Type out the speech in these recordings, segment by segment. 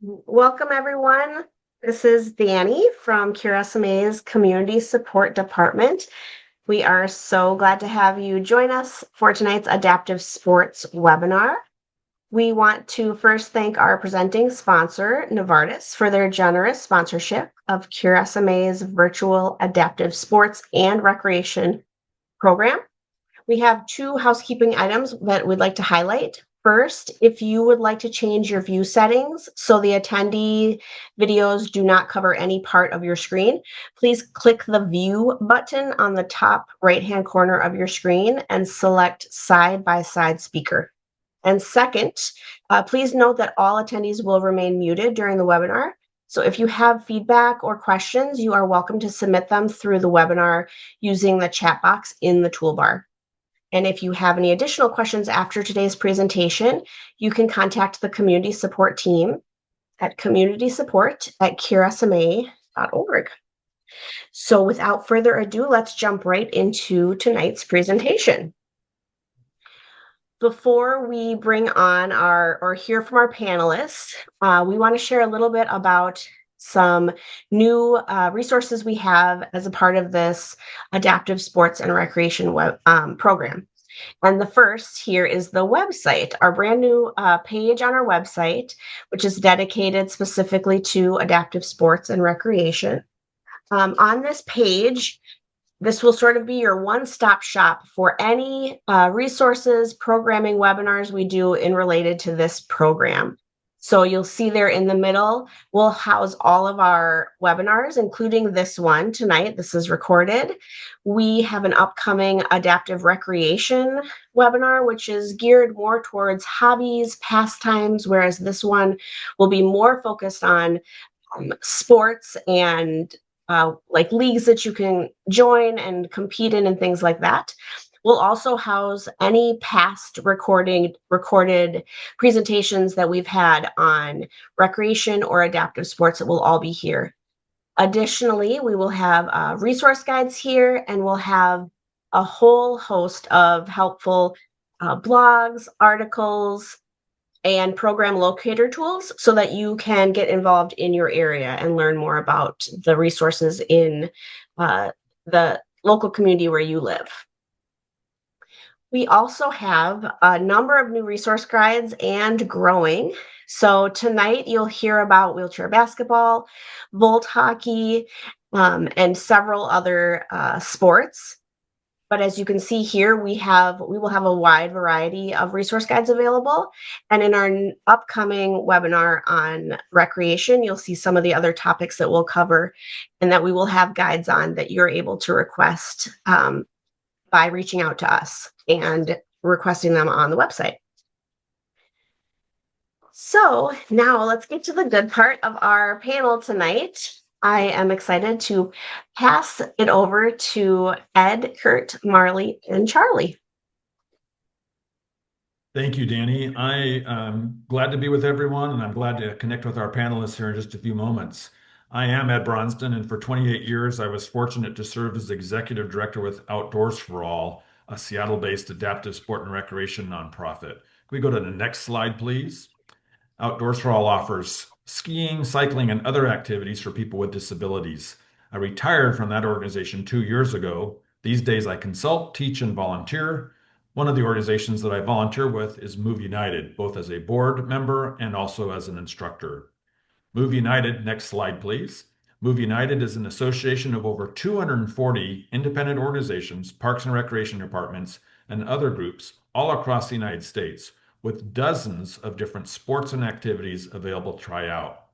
Welcome, everyone. This is Danny from QRSMA's Community Support Department. We are so glad to have you join us for tonight's Adaptive Sports webinar. We want to first thank our presenting sponsor, Novartis, for their generous sponsorship of QRSMA's virtual adaptive sports and recreation program. We have two housekeeping items that we'd like to highlight. First, if you would like to change your view settings so the attendee videos do not cover any part of your screen, please click the View button on the top right-hand corner of your screen and select Side-by-Side Speaker. And second, please note that all attendees will remain muted during the webinar. So if you have feedback or questions, you are welcome to submit them through the webinar using the chat box in the toolbar. And if you have any additional questions after today's presentation, you can contact the community support team at communitysupport@curesma.org. So without further ado, let's jump right into tonight's presentation. Before we bring on or hear from our panelists, we want to share a little bit about some new resources we have as a part of this adaptive sports and recreation program. And the first here is the website, our brand new page on our website, which is dedicated specifically to adaptive sports and recreation. On this page, this will sort of be your one-stop shop for any resources, programming, webinars we do in related to this program. So you'll see there in the middle, we'll house all of our webinars, including this one tonight. This is recorded. We have an upcoming adaptive recreation webinar, which is geared more towards hobbies, pastimes, whereas this one will be more focused on sports and like leagues that you can join and compete in and things like that. We'll also house any past recorded presentations that we've had on recreation or adaptive sports that will all be here. Additionally, we will have resource guides here, and we'll have a whole host of helpful blogs, articles, and program locator tools so that you can get involved in your area and learn more about the resources in the local community where you live. We also have a number of new resource guides and growing. So tonight you'll hear about wheelchair basketball, volt hockey, and several other sports. But as you can see here, we will have a wide variety of resource guides available. And in our upcoming webinar on recreation, you'll see some of the other topics that we'll cover and that we will have guides on that you're able to request by reaching out to us and requesting them on the website. So now let's get to the good part of our panel tonight. I am excited to pass it over to Ed, Kurt, Marley, and Charlie. Thank you, Danny. I am glad to be with everyone, and I'm glad to connect with our panelists here in just a few moments. I am Ed Bronsdon, and for 28 years, I was fortunate to serve as executive director with Outdoors for All, a Seattle-based adaptive sport and recreation nonprofit. Can we go to the next slide, please? Outdoors for All offers skiing, cycling, and other activities for people with disabilities. I retired from that organization 2 years ago. These days, I consult, teach, and volunteer. One of the organizations that I volunteer with is Move United, both as a board member and also as an instructor. Move United, next slide, please. Move United is an association of over 240 independent organizations, parks and recreation departments, and other groups all across the United States, with dozens of different sports and activities available to try out.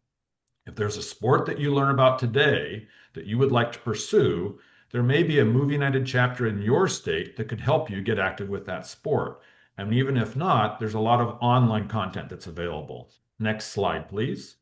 If there's a sport that you learn about today that you would like to pursue, there may be a Move United chapter in your state that could help you get active with that sport. And even if not, there's a lot of online content that's available. Next slide, please.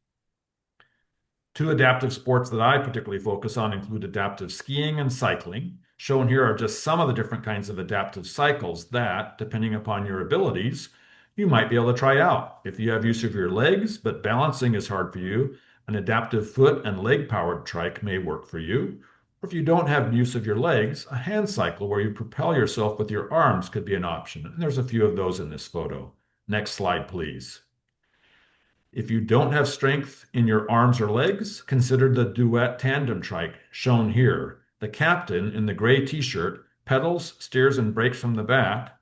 Two adaptive sports that I particularly focus on include adaptive skiing and cycling. Shown here are just some of the different kinds of adaptive cycles that, depending upon your abilities, you might be able to try out. If you have use of your legs, but balancing is hard for you, an adaptive foot and leg powered trike may work for you. Or if you don't have use of your legs, a hand cycle where you propel yourself with your arms could be an option. And there's a few of those in this photo. Next slide, please. If you don't have strength in your arms or legs, consider the duet tandem trike shown here. The captain in the gray t-shirt pedals, steers, and brakes from the back.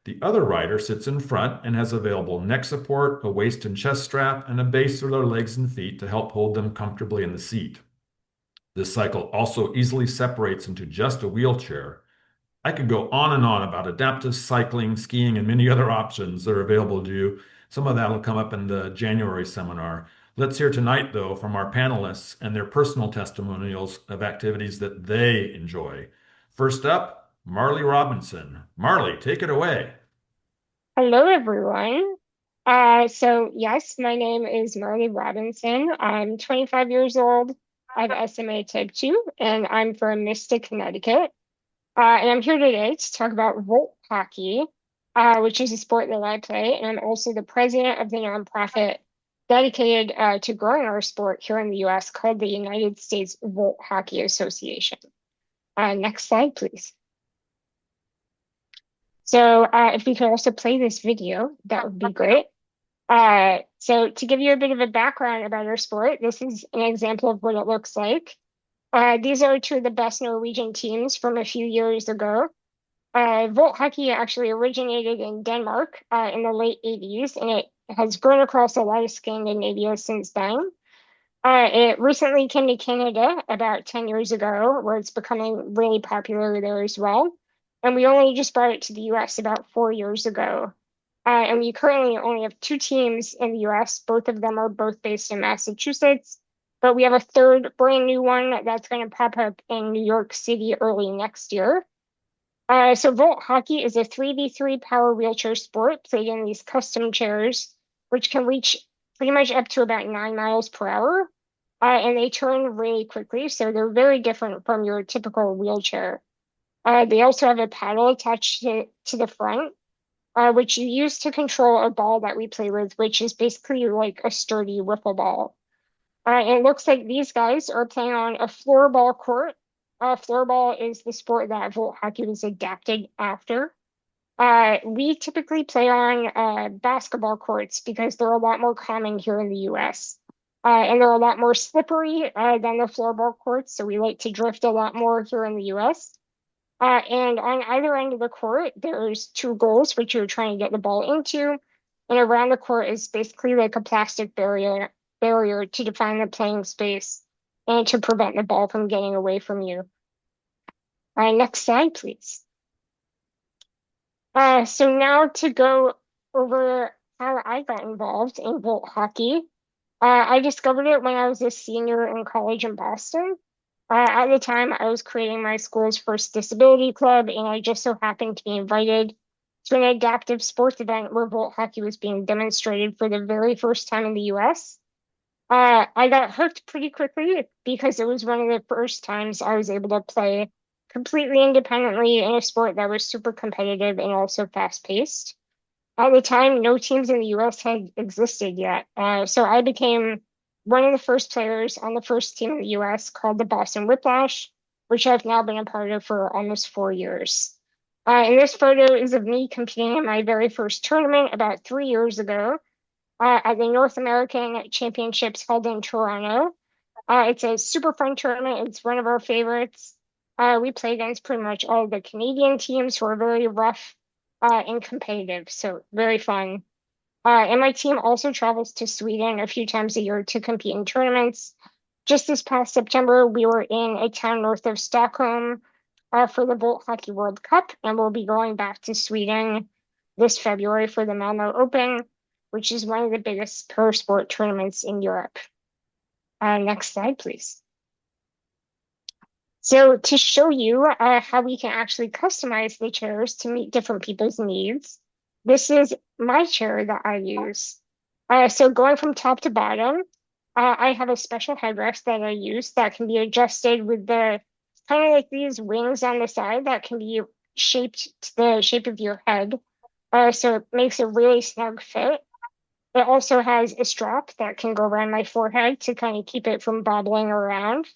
The other rider sits in front and has available neck support, a waist and chest strap, and a base for their legs and feet to help hold them comfortably in the seat. This cycle also easily separates into just a wheelchair. I could go on and on about adaptive cycling, skiing, and many other options that are available to you. Some of that will come up in the January seminar. Let's hear tonight, though, from our panelists and their personal testimonials of activities that they enjoy. First up, Marley Robinson. Marley, take it away. Hello, everyone. Yes, my name is Marley Robinson. I'm 25 years old. I have SMA type 2, and I'm from Mystic, Connecticut. And I'm here today to talk about Volt hockey, which is a sport that I play. And I'm also the president of the nonprofit dedicated to growing our sport here in the US called the United States Volt Hockey Association. Next slide, please. If we could also play this video, that would be great. So to give you a bit of a background about our sport, this is an example of what it looks like. These are two of the best Norwegian teams from a few years ago. Volt hockey actually originated in Denmark in the late 80s, and it has grown across a lot of Scandinavia since then. It recently came to Canada about 10 years ago, where it's becoming really popular there as well. And we only just brought it to the US about 4 years ago. And we currently only have two teams in the US. Both of them are both based in Massachusetts. But we have a third brand new one that's going to pop up in New York City early next year. So Volt hockey is a 3v3 power wheelchair sport played in these custom chairs, which can reach pretty much up to about 9 miles per hour. And they turn really quickly, so they're very different from your typical wheelchair. They also have a paddle attached to the front, which you use to control a ball that we play with, which is basically like a sturdy wiffle ball. It looks like these guys are playing on a floorball court. Floorball is the sport that Volt hockey was adapted after. We typically play on basketball courts because they're a lot more common here in the US. And they're a lot more slippery than the floorball courts, so we like to drift a lot more here in the US. And on either end of the court, there's two goals, which you're trying to get the ball into. And around the court is basically like a plastic barrier to define the playing space and to prevent the ball from getting away from you. Next slide, please. So now to go over how I got involved in Volt hockey. I discovered it when I was a senior in college in Boston. At the time, I was creating my school's first disability club, and I just so happened to be invited to an adaptive sports event where Volt hockey was being demonstrated for the very first time in the US. I got hooked pretty quickly because it was one of the first times I was able to play completely independently in a sport that was super competitive and also fast-paced. At the time, no teams in the US had existed yet, so I became one of the first players on the first team in the US called the Boston Whiplash, which I've now been a part of for almost 4 years. And this photo is of me competing in my very first tournament about 3 years ago at the North American Championships held in Toronto. It's a super fun tournament. It's one of our favorites. We play against pretty much all the Canadian teams who are very rough and competitive, so very fun. And my team also travels to Sweden a few times a year to compete in tournaments. Just this past September, we were in a town north of Stockholm for the Volt Hockey World Cup, and we'll be going back to Sweden this February for the Malmo Open, which is one of the biggest pro sport tournaments in Europe. Next slide, please. So to show you how we can actually customize the chairs to meet different people's needs, this is my chair that I use. So going from top to bottom, I have a special headrest that I use that can be adjusted with the kind of like these wings on the side that can be shaped to the shape of your head. So it makes a really snug fit. It also has a strap that can go around my forehead to kind of keep it from bobbling around.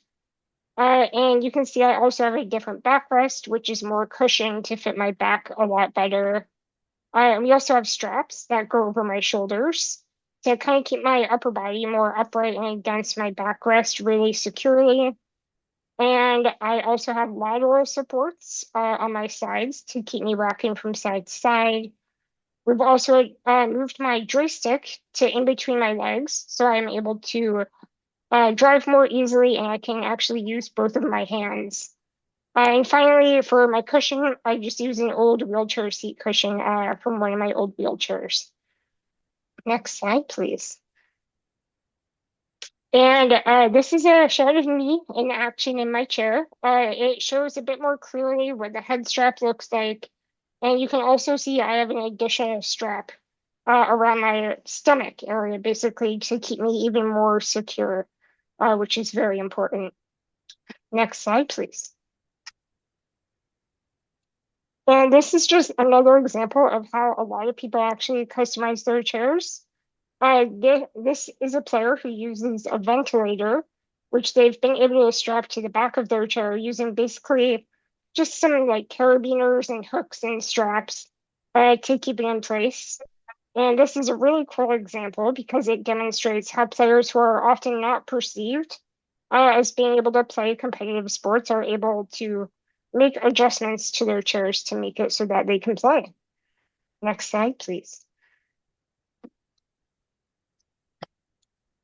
And you can see I also have a different backrest, which is more cushioned to fit my back a lot better. We also have straps that go over my shoulders. to kind of keep my upper body more upright and against my backrest really securely. And I also have lateral supports on my sides to keep me rocking from side to side. We've also moved my joystick to in between my legs, so I'm able to drive more easily and I can actually use both of my hands. And finally, for my cushion, I just use an old wheelchair seat cushion from one of my old wheelchairs. Next slide, please. And this is a shot of me in action in my chair. It shows a bit more clearly what the head strap looks like. And you can also see I have an additional strap around my stomach area, basically to keep me even more secure, which is very important. Next slide, please. And this is just another example of how a lot of people actually customize their chairs. This is a player who uses a ventilator, which they've been able to strap to the back of their chair using basically just some like carabiners and hooks and straps to keep it in place. And this is a really cool example because it demonstrates how players who are often not perceived as being able to play competitive sports are able to make adjustments to their chairs to make it so that they can play. Next slide, please.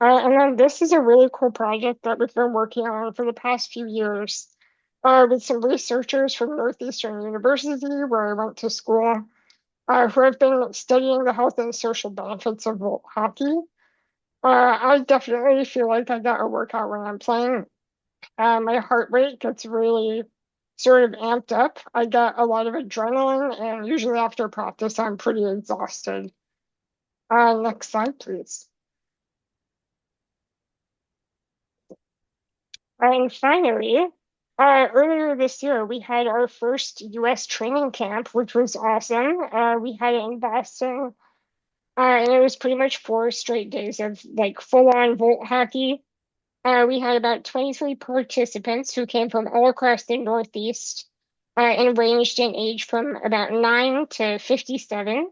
And then this is a really cool project that we've been working on for the past few years with some researchers from Northeastern University, where I went to school, who have been studying the health and social benefits of hockey. I definitely feel like I got a workout when I'm playing. My heart rate gets really sort of amped up. I get a lot of adrenaline, and usually after practice, I'm pretty exhausted. Next slide, please. And finally, earlier this year, we had our first US training camp, which was awesome. We had it in Boston, and it was pretty much 4 straight days of like full-on Volt hockey. We had about 23 participants who came from all across the Northeast, and ranged in age from about 9 to 57.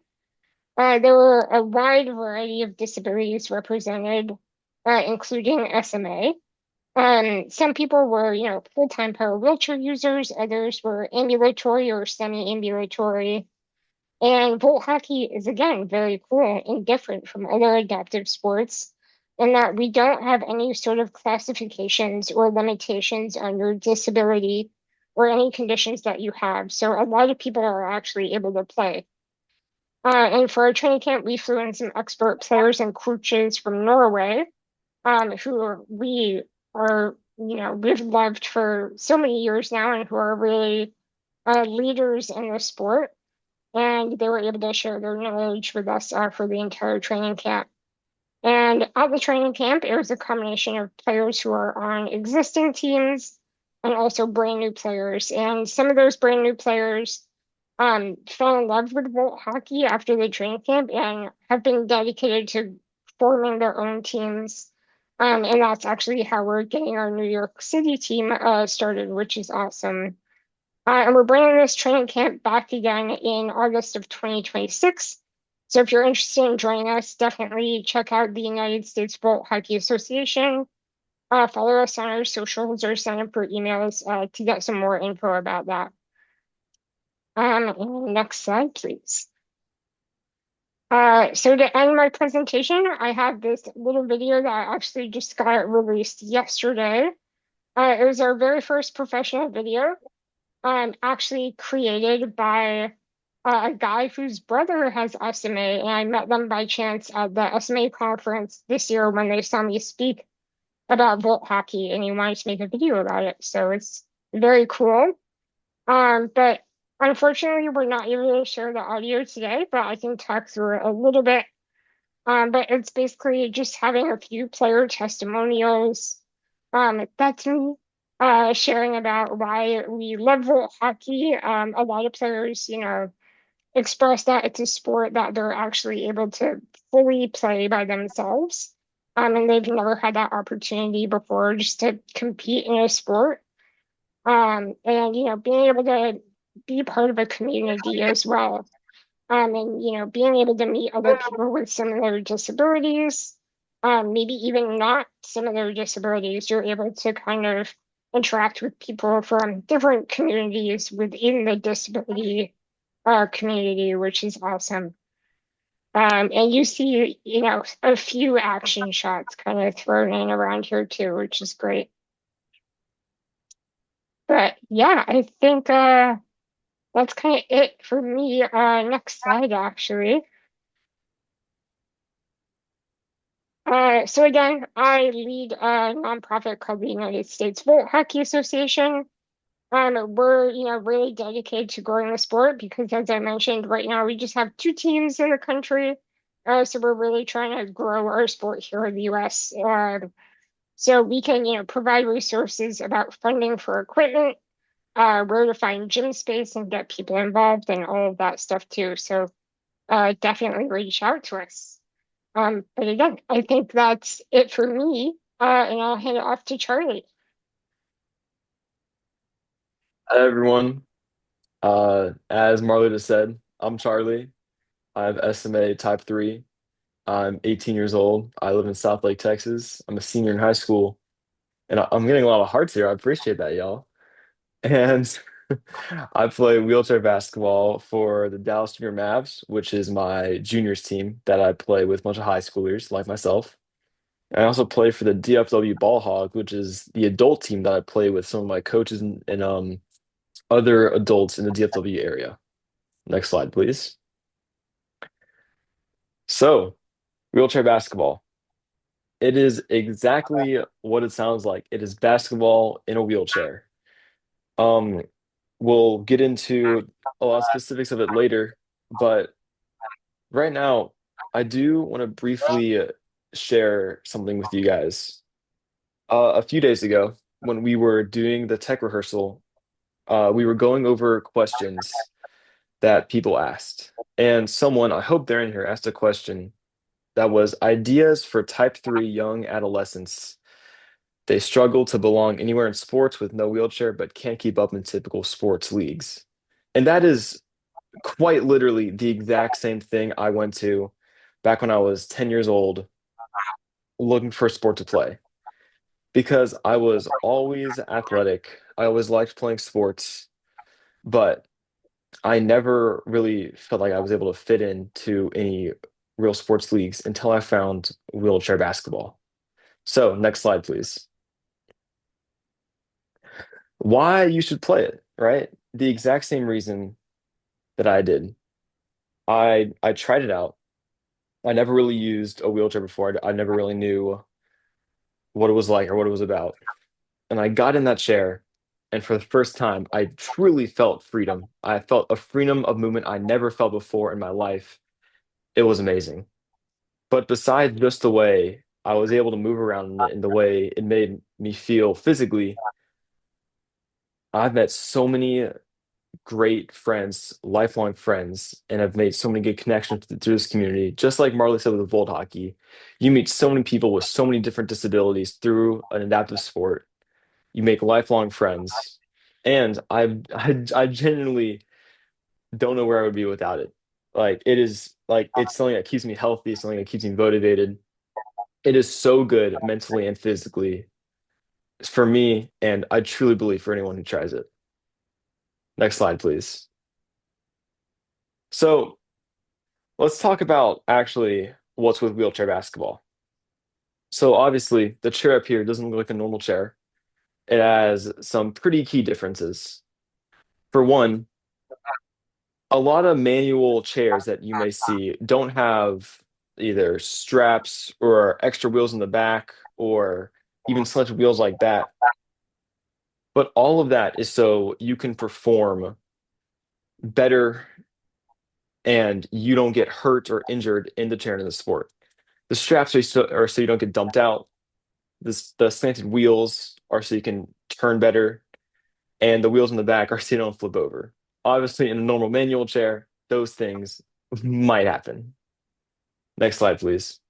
There were a wide variety of disabilities represented, including SMA. Some people were, full-time power wheelchair users, others were ambulatory or semi-ambulatory. And Volt hockey is again very cool and different from other adaptive sports in that we don't have any sort of classifications or limitations on your disability or any conditions that you have. So a lot of people are actually able to play. And for our training camp, we flew in some expert players and coaches from Norway, who we are, we've loved for so many years now and who are really leaders in the sport. And they were able to share their knowledge with us for the entire training camp. And at the training camp, it was a combination of players who are on existing teams and also brand new players. And some of those brand new players fell in love with Volt hockey after the training camp and have been dedicated to forming their own teams. And that's actually how we're getting our New York City team started, which is awesome. And we're bringing this training camp back again in August of 2026. So if you're interested in joining us, definitely check out the United States Volt Hockey Association. Follow us on our socials or sign up for emails to get some more info about that. Next slide, please. So to end my presentation, I have this little video that actually just got released yesterday. It was our very first professional video, actually created by a guy whose brother has SMA, and I met them by chance at the SMA conference this year when they saw me speak about Volt hockey, and he wanted to make a video about it. So it's very cool. But unfortunately, we're not able to share the audio today, but I can talk through it a little bit. But it's basically just having a few player testimonials. That's me sharing about why we love Volt hockey. A lot of players, express that it's a sport that they're actually able to fully play by themselves. And they've never had that opportunity before just to compete in a sport. And being able to be part of a community as well. and being able to meet other people with similar disabilities, maybe even not similar disabilities, you're able to kind of interact with people from different communities within the disability community, which is awesome. And you see, a few action shots kind of thrown in around here too, which is great. But yeah, I think that's kind of it for me. Next slide, actually. So again, I lead a nonprofit called the United States Volt Hockey Association. We're, really dedicated to growing the sport because, as I mentioned, right now we just have two teams in the country. So we're really trying to grow our sport here in the US. So we can, provide resources about funding for equipment, where to find gym space and get people involved and all of that stuff too. So definitely reach out to us. But again, I think that's it for me. And I'll hand it off to Charlie. Hi everyone. As Marley just said, I'm Charlie. I have SMA type 3. I'm 18 years old. I live in South Lake, Texas. I'm a senior in high school, and I'm getting a lot of hearts here. I appreciate that, y'all. And I play wheelchair basketball for the Dallas Junior Mavs, which is my juniors team that I play with a bunch of high schoolers like myself. I also play for the DFW Ball Hog, which is the adult team that I play with some of my coaches and other adults in the DFW area. Next slide, please. So, wheelchair basketball. It is exactly what it sounds like. It is basketball in a wheelchair. Um, we'll get into a lot of specifics of it later, but right now, I do want to briefly share something with you guys. A few days ago, when we were doing the tech rehearsal, we were going over questions that people asked. And someone, I hope they're in here, asked a question that was ideas for type 3 young adolescents. They struggle to belong anywhere in sports with no wheelchair, but can't keep up in typical sports leagues. And that is quite literally the exact same thing I went to back when I was 10 years old looking for a sport to play because I was always athletic. I always liked playing sports, but I never really felt like I was able to fit into any real sports leagues until I found wheelchair basketball. So, next slide, please. Why you should play it, right? The exact same reason that I did. I tried it out. I never really used a wheelchair before. I never really knew what it was like or what it was about. And I got in that chair, and for the first time, I truly felt freedom. I felt a freedom of movement I never felt before in my life. It was amazing. But besides just the way I was able to move around in it and the way it made me feel physically, I've met so many great friends, lifelong friends, and have made so many good connections to this community. Just like Marley said with the Volt hockey, you meet so many people with so many different disabilities through an adaptive sport. You make lifelong friends, and I genuinely don't know where I would be without it. Like it is like it's something that keeps me healthy, something that keeps me motivated. It is so good mentally and physically for me, and I truly believe for anyone who tries it. Next slide, please. So let's talk about actually what's with wheelchair basketball. So obviously, the chair up here doesn't look like a normal chair. It has some pretty key differences. For one, a lot of manual chairs that you may see don't have either straps or extra wheels in the back or even such wheels like that. But all of that is so you can perform better and you don't get hurt or injured in the chair in the sport. The straps are so you don't get dumped out. The slanted wheels are so you can turn better, and the wheels in the back are so you don't flip over. Obviously, in a normal manual chair, those things might happen. Next slide, please.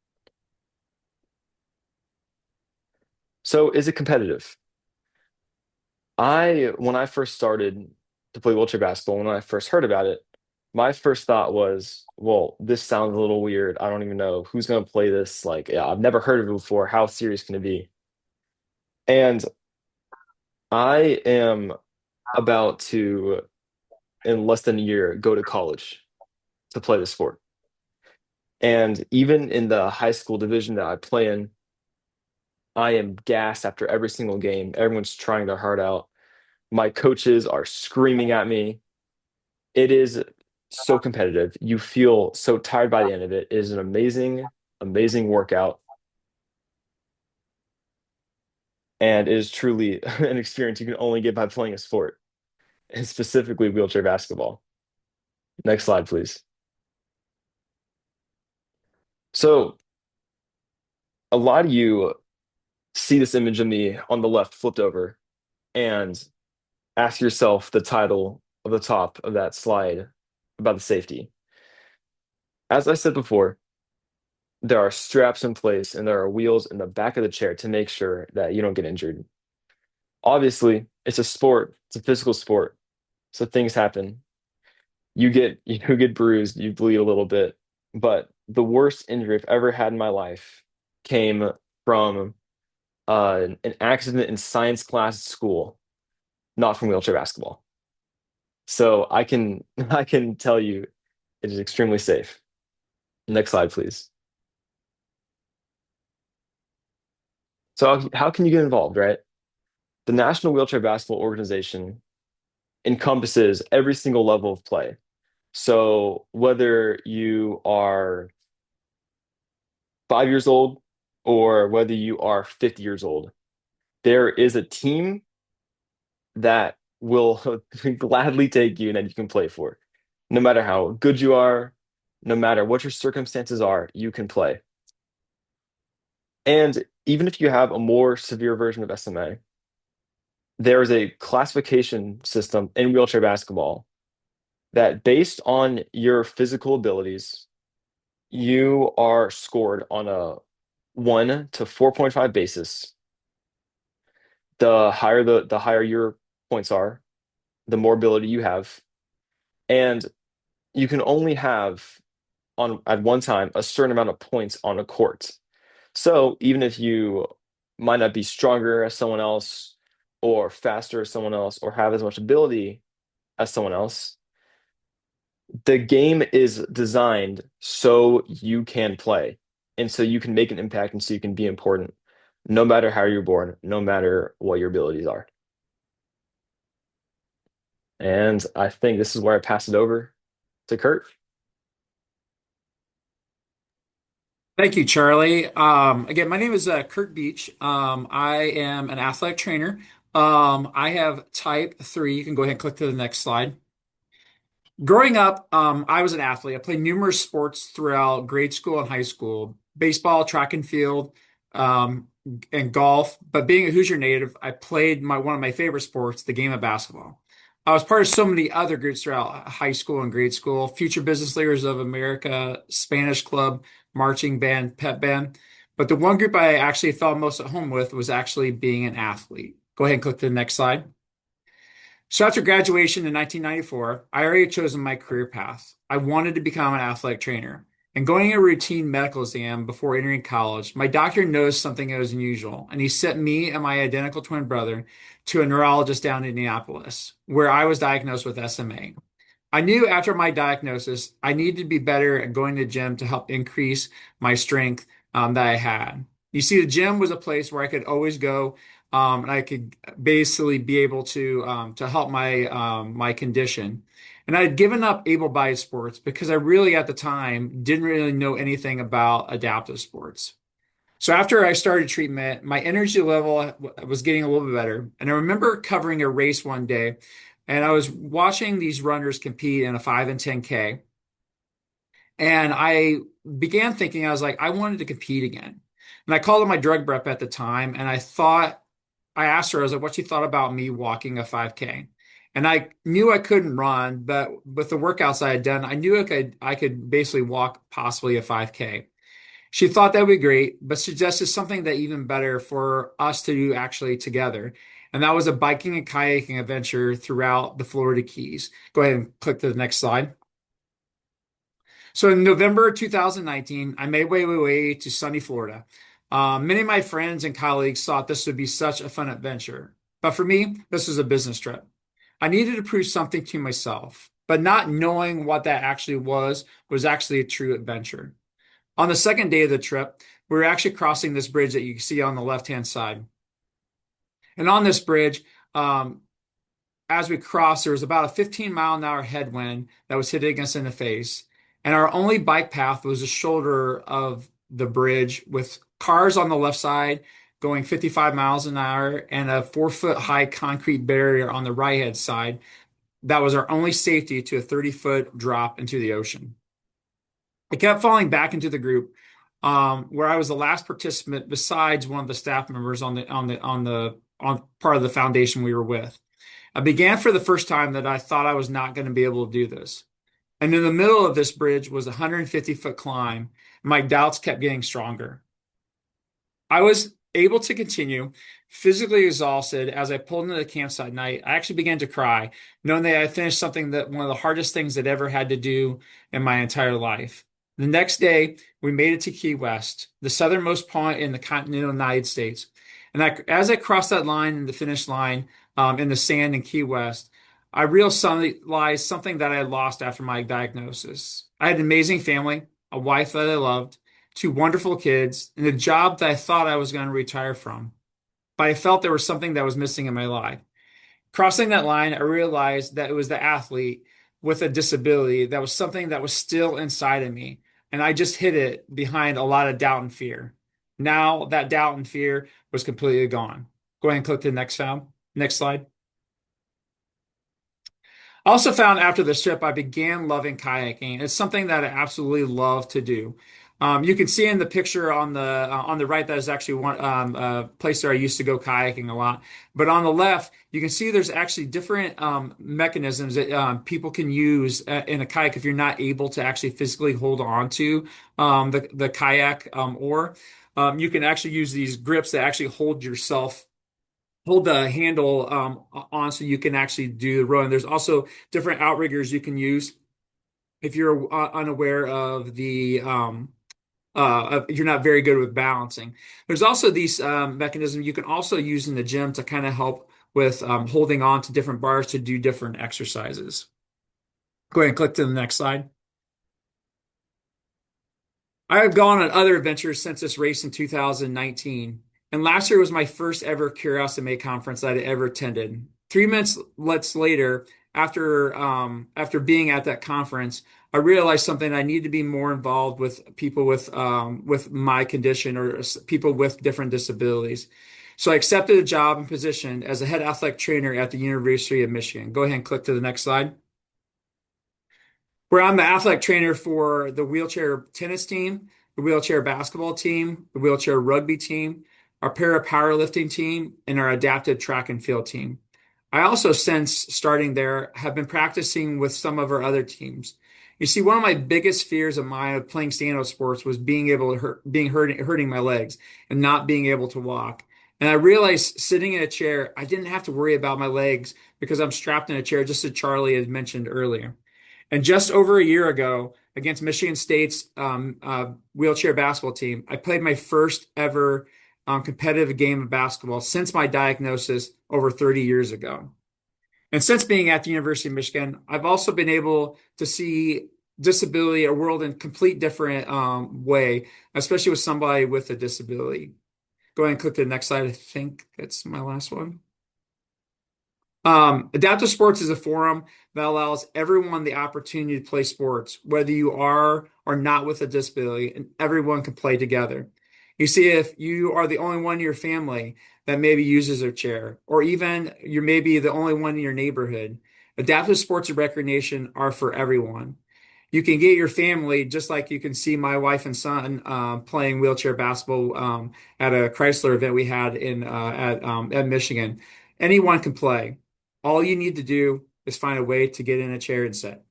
So, is it competitive? When I first started to play wheelchair basketball, when I first heard about it, my first thought was, well, this sounds a little weird. I don't even know who's going to play this. Like, yeah, I've never heard of it before. How serious can it be? And I am about to, in less than a year, go to college to play the sport. And even in the high school division that I play in, I am gassed after every single game. Everyone's trying their heart out. My coaches are screaming at me. It is so competitive. You feel so tired by the end of it. It is an amazing, amazing workout. And it is truly an experience you can only get by playing a sport, and specifically wheelchair basketball. Next slide, please. So, a lot of you see this image of me on the left flipped over and ask yourself the title of the top of that slide about the safety. As I said before, there are straps in place and there are wheels in the back of the chair to make sure that you don't get injured. Obviously, it's a sport, it's a physical sport, so things happen. You get bruised, you bleed a little bit, but the worst injury I've ever had in my life came from an accident in science class at school, not from wheelchair basketball. So I can tell you it is extremely safe. Next slide, please. So how can you get involved, right? The National Wheelchair Basketball Organization encompasses every single level of play. So whether you are 5 years old or whether you are 50 years old, there is a team that will gladly take you and that you can play for. No matter how good you are, no matter what your circumstances are, you can play. And even if you have a more severe version of SMA, there is a classification system in wheelchair basketball that, based on your physical abilities, you are scored on a 1 to 4.5 basis. The higher your points are, the more ability you have. And you can only have on at one time a certain amount of points on a court. So even if you might not be stronger as someone else, or faster as someone else, or have as much ability as someone else, the game is designed so you can play and so you can make an impact and so you can be important, no matter how you're born, no matter what your abilities are. And I think this is where I pass it over to Kurt. Thank you, Charlie. Again, my name is Kurt Beach. I am an athletic trainer. I have type 3. You can go ahead and click to the next slide. Growing up, I was an athlete. I played numerous sports throughout grade school and high school, baseball, track and field, um, and golf. But being a Hoosier native, I played one of my favorite sports, the game of basketball. I was part of so many other groups throughout high school and grade school, Future Business Leaders of America, Spanish Club, marching band, pep band. But the one group I actually felt most at home with was actually being an athlete. Go ahead and click to the next slide. So after graduation in 1994, I already had chosen my career path. I wanted to become an athletic trainer. And going a routine medical exam before entering college, my doctor noticed something that was unusual, and he sent me and my identical twin brother to a neurologist down in Indianapolis, where I was diagnosed with SMA. I knew after my diagnosis, I needed to be better at going to the gym to help increase my strength that I had. You see, the gym was a place where I could always go, and I could basically be able to help my condition. And I had given up able-bodied sports because I really, at the time, didn't really know anything about adaptive sports. So after I started treatment, my energy level was getting a little bit better. And I remember covering a race one day, and I was watching these runners compete in a 5 and 10K. And I began thinking, I was like, I wanted to compete again. And I called up my drug rep at the time, and I asked her, I was like, what she thought about me walking a 5K. And I knew I couldn't run, but with the workouts I had done, I knew I could basically walk possibly a 5K. She thought that would be great, but suggested something that even better for us to do actually together. And that was a biking and kayaking adventure throughout the Florida Keys. Go ahead and click to the next slide. So in November 2019, I made my way to sunny Florida. Many of my friends and colleagues thought this would be such a fun adventure. But for me, this was a business trip. I needed to prove something to myself, but not knowing what that actually was actually a true adventure. On the second day of the trip, we were actually crossing this bridge that you see on the left-hand side. And on this bridge, um, as we crossed, there was about a 15-mile-an-hour headwind that was hitting us in the face. And our only bike path was the shoulder of the bridge with cars on the left side going 55 miles an hour and a 4-foot high concrete barrier on the right hand side. That was our only safety to a 30-foot drop into the ocean. I kept falling back into the group, where I was the last participant besides one of the staff members on part of the foundation we were with. I began for the first time that I thought I was not going to be able to do this. And in the middle of this bridge was a 150-foot climb. My doubts kept getting stronger. I was able to continue, physically exhausted. As I pulled into the campsite at night, I actually began to cry, knowing that I finished something that one of the hardest things I'd ever had to do in my entire life. The next day, we made it to Key West, the southernmost point in the continental United States. And as I crossed that line in the finish line, in the sand in Key West, I realized something that I had lost after my diagnosis. I had an amazing family, a wife that I loved, 2 wonderful kids, and a job that I thought I was going to retire from. But I felt there was something that was missing in my life. Crossing that line, I realized that it was the athlete with a disability that was something that was still inside of me. And I just hid it behind a lot of doubt and fear. Now that doubt and fear was completely gone. Go ahead and click the next slide. I also found after the trip, I began loving kayaking. It's something that I absolutely love to do. You can see in the picture on the right that is actually one place where I used to go kayaking a lot. But on the left, you can see there's actually different mechanisms that people can use in a kayak if you're not able to actually physically hold on to the kayak oar. You can actually use these grips that actually hold the handle on so you can actually do the rowing. There's also different outriggers you can use if you're unaware of if you're not very good with balancing. There's also these mechanisms you can also use in the gym to kind of help with holding on to different bars to do different exercises. Go ahead and click to the next slide. I have gone on other adventures since this race in 2019, and last year was my first ever Curiosity Mate conference that I ever attended. 3 months later, after being at that conference, I realized something. I need to be more involved with people with my condition or people with different disabilities. So I accepted a job and position as a head athletic trainer at the University of Michigan. Go ahead and click to the next slide. Where I'm the athletic trainer for the wheelchair tennis team, the wheelchair basketball team, the wheelchair rugby team, our para powerlifting team, and our adapted track and field team. I also, since starting there, have been practicing with some of our other teams. You see, one of my biggest fears of mine of playing stand-up sports was hurting my legs and not being able to walk. And I realized sitting in a chair, I didn't have to worry about my legs because I'm strapped in a chair, just as Charlie had mentioned earlier. And just over a year ago, against Michigan State's wheelchair basketball team, I played my first ever competitive game of basketball since my diagnosis over 30 years ago. And since being at the University of Michigan, I've also been able to see disability, a world in a complete different way, especially with somebody with a disability. Go ahead and click the next slide. I think that's my last one. Adaptive Sports is a forum that allows everyone the opportunity to play sports, whether you are or not with a disability, and everyone can play together. You see, if you are the only one in your family that maybe uses a chair, or even you're maybe the only one in your neighborhood, adaptive sports and recreation are for everyone. You can get your family, just like you can see my wife and son playing wheelchair basketball at a Chrysler event we had at Michigan. Anyone can play. All you need to do is find a way to get in a chair and sit.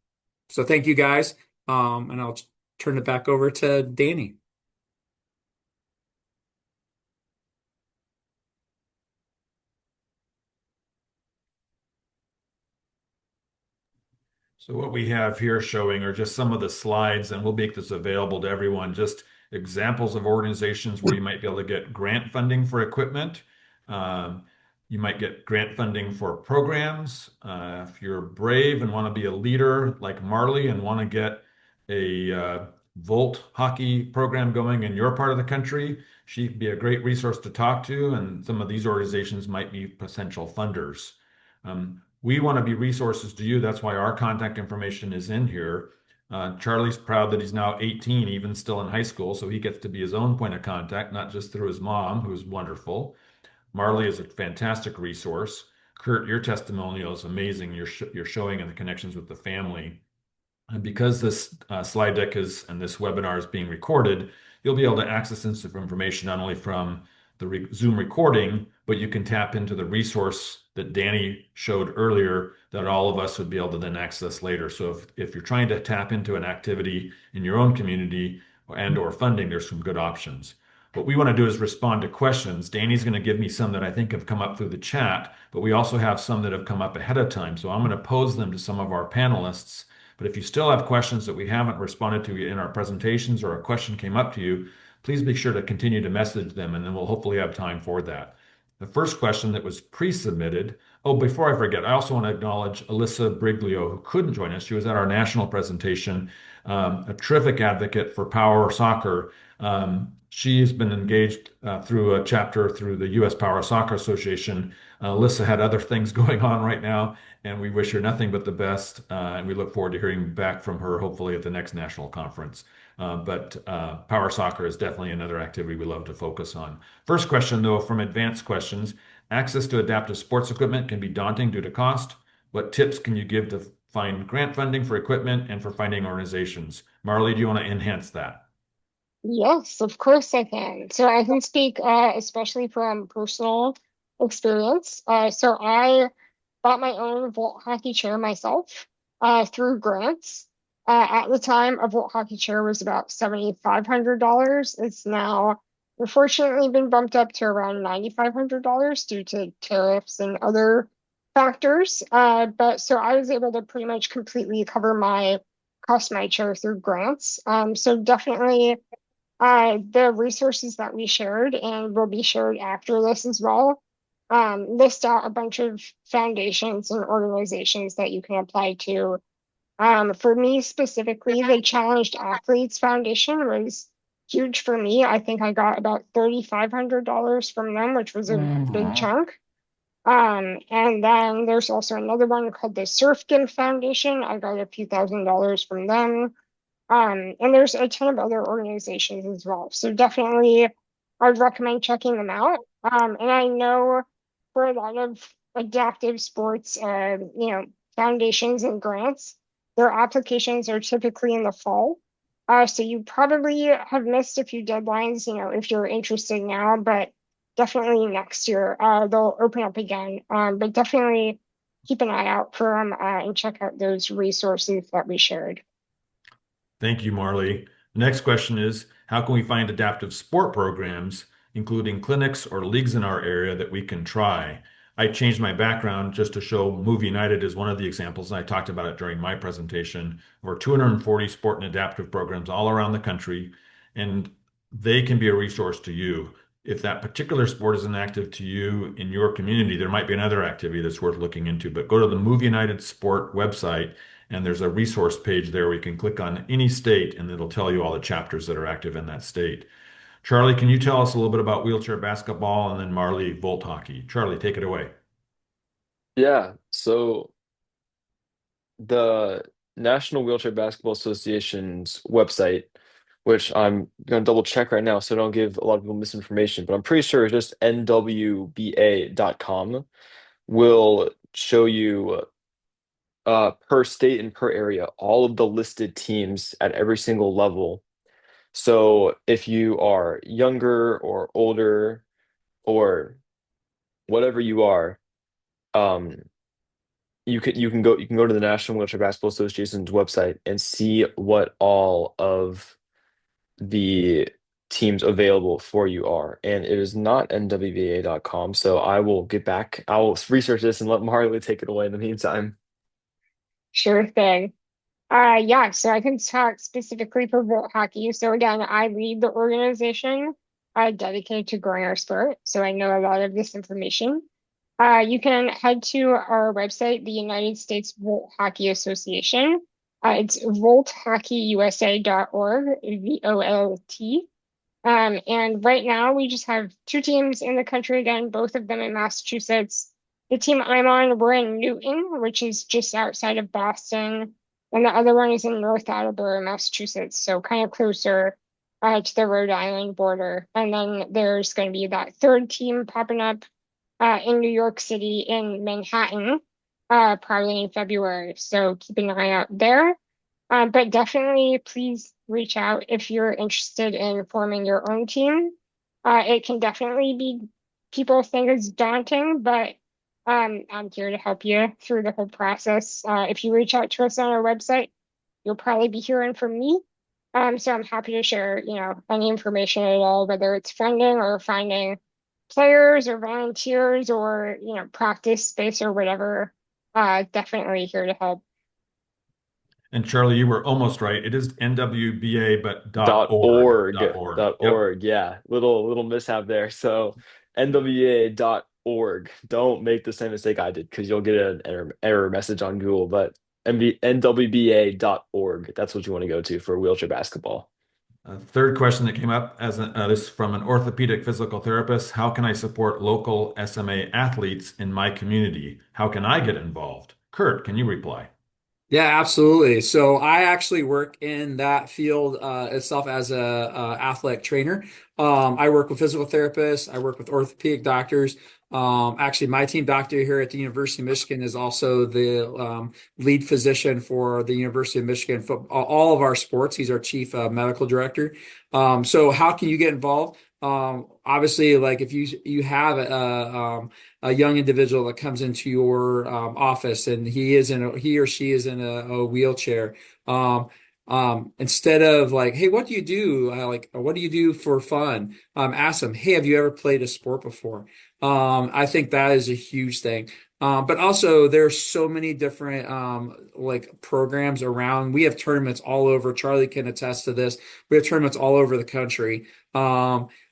So thank you guys, and I'll turn it back over to Danny. So what we have here showing are just some of the slides, and we'll make this available to everyone, just examples of organizations where you might be able to get grant funding for equipment. Um, you might get grant funding for programs. If you're brave and want to be a leader like Marley and want to get a Volt hockey program going in your part of the country, she'd be a great resource to talk to, and some of these organizations might be potential funders. We want to be resources to you. That's why our contact information is in here. Charlie's proud that he's now 18, even still in high school, so he gets to be his own point of contact, not just through his mom, who's wonderful. Marley is a fantastic resource. Kurt, your testimonial is amazing. You're showing in the connections with the family. And because this slide deck is and this webinar is being recorded, you'll be able to access this information not only from the Zoom recording, but you can tap into the resource that Danny showed earlier that all of us would be able to then access later. So if you're trying to tap into an activity in your own community and or funding, there's some good options. What we want to do is respond to questions. Danny's going to give me some that I think have come up through the chat, but we also have some that have come up ahead of time. So I'm going to pose them to some of our panelists. But if you still have questions that we haven't responded to in our presentations or a question came up to you, please be sure to continue to message them, and then we'll hopefully have time for that. The first question that was pre-submitted. Oh, before I forget, I also want to acknowledge Alyssa Briglio, who couldn't join us. She was at our national presentation, a terrific advocate for power soccer. She's been engaged through a chapter through the U.S. Power Soccer Association. Alyssa had other things going on right now, and we wish her nothing but the best. And we look forward to hearing back from her, hopefully at the next national conference. But Power Soccer is definitely another activity we love to focus on. First question, though, from advanced questions. Access to adaptive sports equipment can be daunting due to cost. What tips can you give to find grant funding for equipment and for finding organizations? Marley, do you want to enhance that? Yes, of course I can. So I can speak especially from personal experience. So I bought my own Volt hockey chair myself through grants. At the time, a Volt hockey chair was about $7,500. It's now unfortunately been bumped up to around $9,500 due to tariffs and other factors. But so I was able to pretty much completely cover my cost of my chair through grants. So definitely the resources that we shared and will be shared after this as well list out a bunch of foundations and organizations that you can apply to. For me specifically, the Challenged Athletes Foundation was huge for me. I think I got about $3,500 from them, which was a big chunk. And then there's also another one called the Surfkin Foundation. I got a few $1,000s from them. And there's a ton of other organizations as well. So definitely I'd recommend checking them out. And I know for a lot of adaptive sports, foundations and grants, their applications are typically in the fall. So you probably have missed a few deadlines, if you're interested now, but definitely next year, they'll open up again. But definitely keep an eye out for them, and check out those resources that we shared. Thank you, Marley. The next question is, how can we find adaptive sport programs, including clinics or leagues in our area that we can try? I changed my background just to show Move United is one of the examples, and I talked about it during my presentation. Over 240 sport and adaptive programs all around the country, and they can be a resource to you. If that particular sport isn't active to you in your community, there might be another activity that's worth looking into. But go to the Move United Sport website, and there's a resource page there where you can click on any state, and it'll tell you all the chapters that are active in that state. Charlie, can you tell us a little bit about wheelchair basketball and then Marley Volt hockey? Charlie, take it away. Yeah, so the National Wheelchair Basketball Association's website, which I'm going to double check right now so I don't give a lot of people misinformation, but I'm pretty sure it's just nwba.com, will show you per state and per area all of the listed teams at every single level. So if you are younger or older or whatever you are, um, you can go to the National Wheelchair Basketball Association's website and see what all of the teams available for you are. And it is not nwba.com. So I will get back. I will research this and let Marley take it away in the meantime. Sure thing. Yeah, so I can talk specifically for Volt Hockey. So again, I lead the organization dedicated to growing our sport. So I know a lot of this information. You can head to our website, the United States Volt Hockey Association. It's volthockeyusa.org, VOLT. And right now we just have two teams in the country again, both of them in Massachusetts. The team I'm on, we're in Newton, which is just outside of Boston, and the other one is in North Attleboro, Massachusetts, so kind of closer to the Rhode Island border. And then there's going to be that third team popping up in New York City in Manhattan, probably in February. So keep an eye out there. But definitely please reach out if you're interested in forming your own team. It can definitely be, people think it's daunting, but I'm here to help you through the whole process. If you reach out to us on our website, you'll probably be hearing from me. So I'm happy to share, any information at all, whether it's funding or finding players or volunteers or, practice space or whatever. Definitely here to help. And Charlie, you were almost right. It is NWBA, but Dot .org. org. .org. Dot Yep. org. Yeah. Little mishap there. So NWA.org. Don't make the same mistake I did because you'll get an error message on Google, but NWBA.org. That's what you want to go to for wheelchair basketball. Third question that came up this is from an orthopedic physical therapist. How can I support local SMA athletes in my community? How can I get involved? Kurt, can you reply? Yeah, absolutely. So I actually work in that field itself as a athletic trainer. I work with physical therapists. I work with orthopedic doctors. Actually, my team doctor here at the University of Michigan is also the lead physician for the University of Michigan for all of our sports. He's our chief medical director. So how can you get involved? Obviously, like if you have a young individual that comes into your office and he or she is in a wheelchair. Instead of like, hey, what do you do? What do you do for fun? Ask them, hey, have you ever played a sport before? I think that is a huge thing. But also there's so many different like programs around. We have tournaments all over. Charlie can attest to this. We have tournaments all over the country.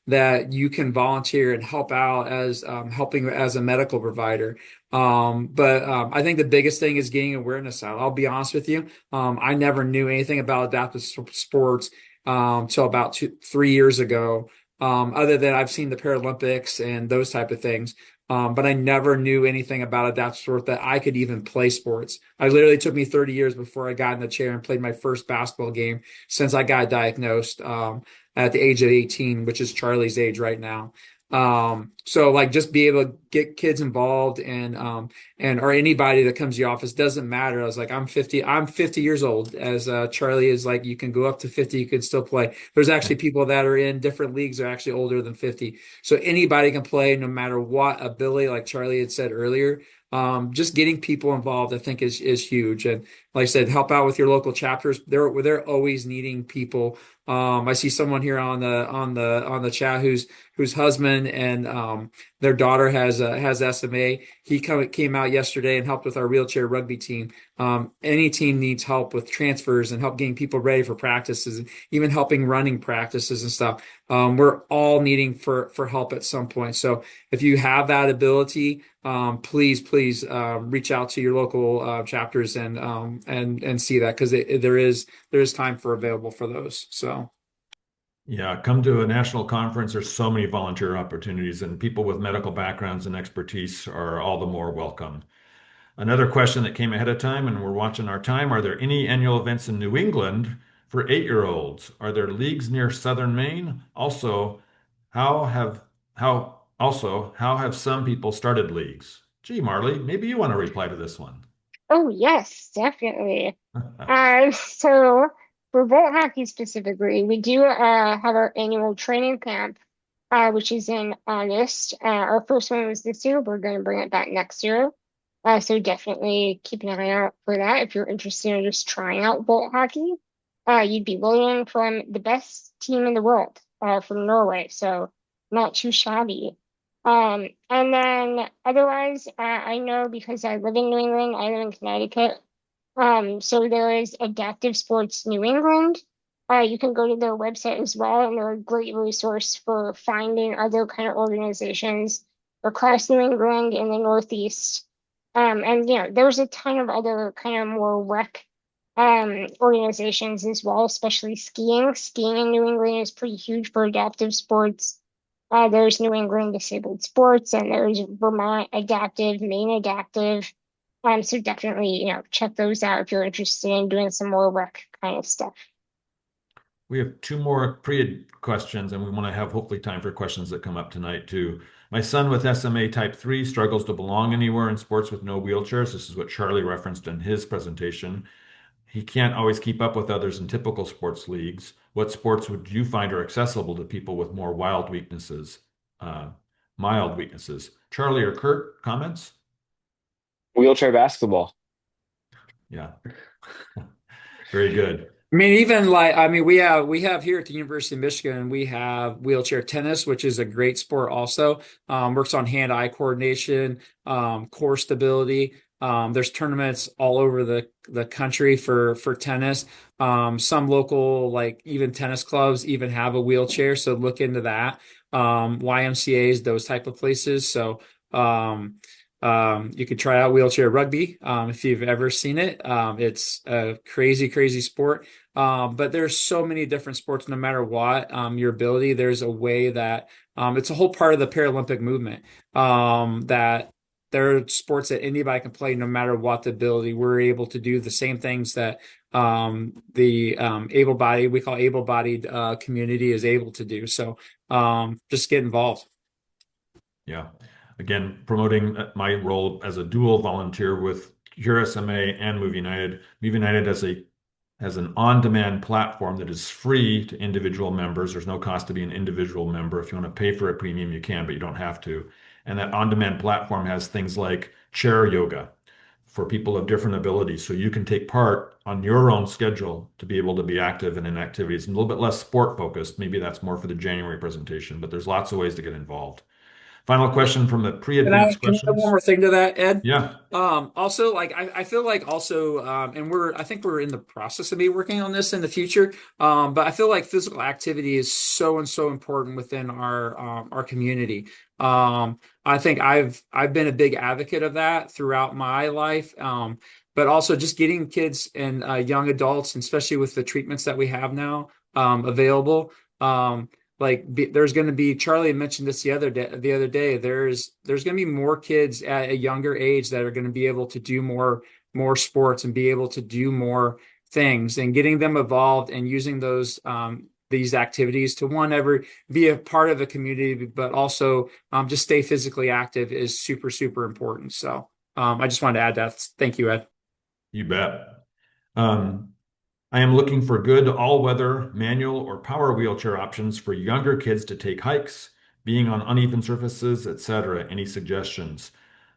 That you can volunteer and help out as helping as a medical provider. But I think the biggest thing is getting awareness out. I'll be honest with you. I never knew anything about adaptive sports till about 3 years ago. Other than I've seen the Paralympics and those type of things. But I never knew anything about adaptive sport that I could even play sports. I literally took me 30 years before I got in the chair and played my first basketball game since I got diagnosed. At the age of 18, which is Charlie's age right now. So like just be able to get kids involved and or anybody that comes to your office doesn't matter. I was like, I'm 50 years old. As Charlie is like, you can go up to 50, you can still play. There's actually people that are in different leagues are actually older than 50. So anybody can play no matter what ability, like Charlie had said earlier. Just getting people involved, I think is huge. And like I said, help out with your local chapters. They're always needing people. I see someone here on the chat whose husband and their daughter has SMA. He came out yesterday and helped with our wheelchair rugby team. Any team needs help with transfers and help getting people ready for practices, and even helping running practices and stuff. We're all needing for help at some point. So if you have that ability, please reach out to your local chapters and see that because there is time for available for those. So. Yeah, come to a national conference. There's so many volunteer opportunities, and people with medical backgrounds and expertise are all the more welcome. Another question that came ahead of time, and we're watching our time. Are there any annual events in New England for 8-year-olds? Are there leagues near Southern Maine? How have how have some people started leagues? Gee, Marley, maybe you want to reply to this one. Oh, yes, definitely. So for Volt Hockey specifically, we do have our annual training camp, which is in August. Our first one was this year. We're going to bring it back next year. So definitely keep an eye out for that if you're interested in just trying out Volt Hockey. You'd be learning from the best team in the world, from Norway, so not too shabby. And then otherwise, I know because I live in New England, I live in Connecticut. So there is Adaptive Sports New England. You can go to their website as well, and they're a great resource for finding other kind of organizations across New England and the Northeast. And there's a ton of other kind of more rec organizations as well, especially skiing. Skiing in New England is pretty huge for adaptive sports. There's New England Disabled Sports, and there's Vermont Adaptive, Maine Adaptive. So definitely, check those out if you're interested in doing some more rec kind of stuff. We have two more pre questions, and we want to have hopefully time for questions that come up tonight too. My son with SMA type 3 struggles to belong anywhere in sports with no wheelchairs. This is what Charlie referenced in his presentation. He can't always keep up with others in typical sports leagues. What sports would you find are accessible to people with more mild weaknesses? Charlie or Kurt, comments? Wheelchair basketball. Yeah. Very good. I mean, even like, I mean, we have here at the University of Michigan, we have wheelchair tennis, which is a great sport also. Works on hand-eye coordination, core stability. There's tournaments all over the country for tennis. Some local, like even tennis clubs even have a wheelchair, so look into that. YMCA's, those type of places. So you could try out wheelchair rugby if you've ever seen it. It's a crazy, crazy sport. But there's so many different sports, no matter what your ability, there's a way that it's a whole part of the Paralympic movement that there are sports that anybody can play no matter what the ability. We're able to do the same things that the able-bodied, we call able-bodied community is able to do. So just get involved. Yeah. Again, promoting my role as a dual volunteer with Cure SMA and Move United. Move United has an on-demand platform that is free to individual members. There's no cost to be an individual member. If you want to pay for a premium, you can, but you don't have to. And that on-demand platform has things like chair yoga for people of different abilities. So you can take part on your own schedule to be able to be active in activities. A little bit less sport focused. Maybe that's more for the January presentation, but there's lots of ways to get involved. Final question from the pre-advanced Can I add one questions. more thing to that, Ed? Yeah. Also, like I feel like also, and I think we're in the process of me working on this in the future. But I feel like physical activity is so and so important within our community. I think I've been a big advocate of that throughout my life. But also just getting kids and young adults, and especially with the treatments that we have now available. There's going to be, Charlie mentioned this the other day, there's going to be more kids at a younger age that are going to be able to do more sports and be able to do more things, and getting them involved and using these activities to ever be a part of a community, but also just stay physically active is super, super important. So I just wanted to add that. Thank you, Ed. You bet. I am looking for good all-weather manual or power wheelchair options for younger kids to take hikes, being on uneven surfaces, etc. Any suggestions?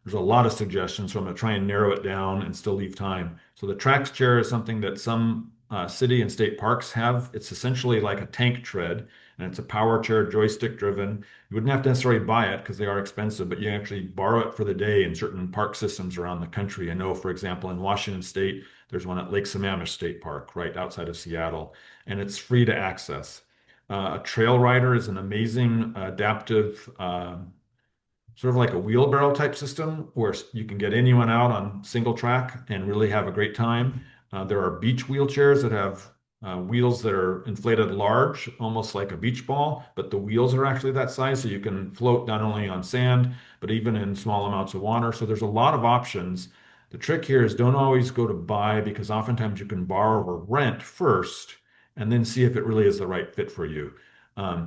There's a lot of suggestions, so I'm going to try and narrow it down and still leave time. So the Trax chair is something that some city and state parks have. It's essentially like a tank tread, and it's a power chair, joystick driven. You wouldn't have to necessarily buy it because they are expensive, but you actually borrow it for the day in certain park systems around the country. I know, for example, in Washington State, there's one at Lake Sammamish State Park, right outside of Seattle, and it's free to access. A trail rider is an amazing adaptive sort of like a wheelbarrow type system where you can get anyone out on single track and really have a great time. There are beach wheelchairs that have wheels that are inflated large, almost like a beach ball, but the wheels are actually that size, so you can float not only on sand, but even in small amounts of water. So there's a lot of options. The trick here is don't always go to buy, because oftentimes you can borrow or rent first and then see if it really is the right fit for you.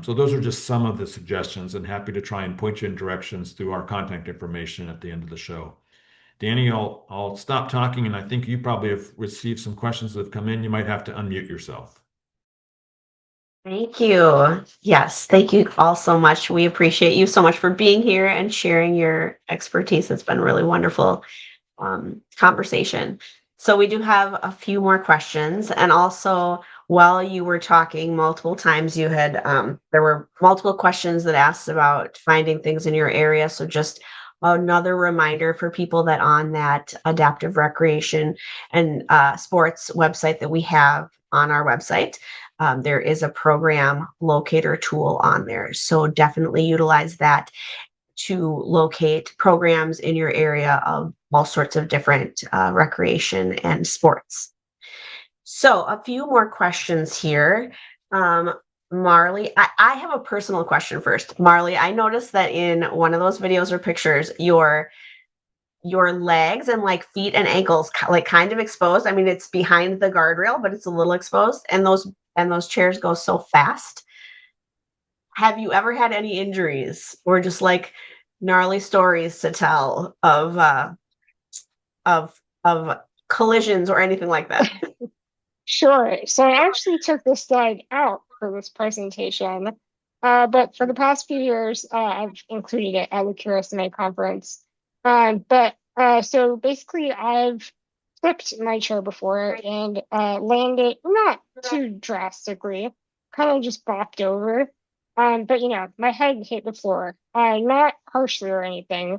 So those are just some of the suggestions, and happy to try and point you in directions through our contact information at the end of the show. Danny, I'll stop talking, and I think you probably have received some questions that have come in. You might have to unmute yourself. Thank you. Yes, thank you all so much. We appreciate you so much for being here and sharing your expertise. It's been really wonderful conversation. So we do have a few more questions, and also while you were talking multiple times, you had there were multiple questions that asked about finding things in your area. So just another reminder for people that on that adaptive recreation and sports website that we have on our website, there is a program locator tool on there. So definitely utilize that to locate programs in your area of all sorts of different recreation and sports. So a few more questions here. Um, Marley, I have a personal question first. Marley, I noticed that in one of those videos or pictures, your legs and like feet and ankles like kind of exposed. I mean, it's behind the guardrail, but it's a little exposed, and those chairs go so fast. Have you ever had any injuries or just like gnarly stories to tell of collisions or anything like that? Sure. So I actually took this slide out for this presentation, but for the past few years, I've included it at the Curious in my conference. So basically, I've flipped my chair before and landed not too drastically, kind of just bopped over. But my head hit the floor, not harshly or anything.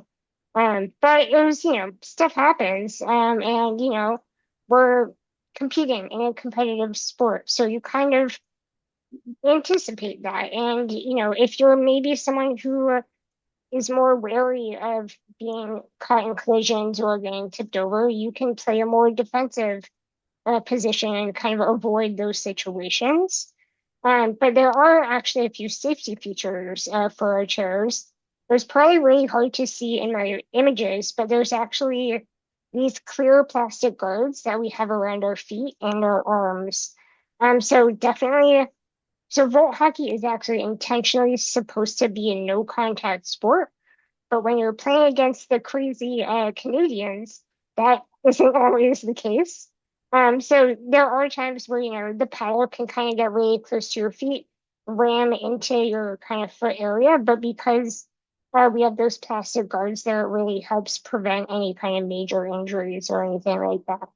But it was, stuff happens. And we're competing in a competitive sport. So you kind of anticipate that. And, if you're maybe someone who is more wary of being caught in collisions or getting tipped over, you can play a more defensive position and kind of avoid those situations. But there are actually a few safety features for our chairs. It's probably really hard to see in my images, but there's actually these clear plastic guards that we have around our feet and our arms. So definitely, so vault hockey is actually intentionally supposed to be a no contact sport. But when you're playing against the crazy Canadians, that isn't always the case. So there are times where, the paddle can kind of get really close to your feet, ram into your kind of foot area. But because we have those plastic guards there, it really helps prevent any kind of major injuries or anything like that.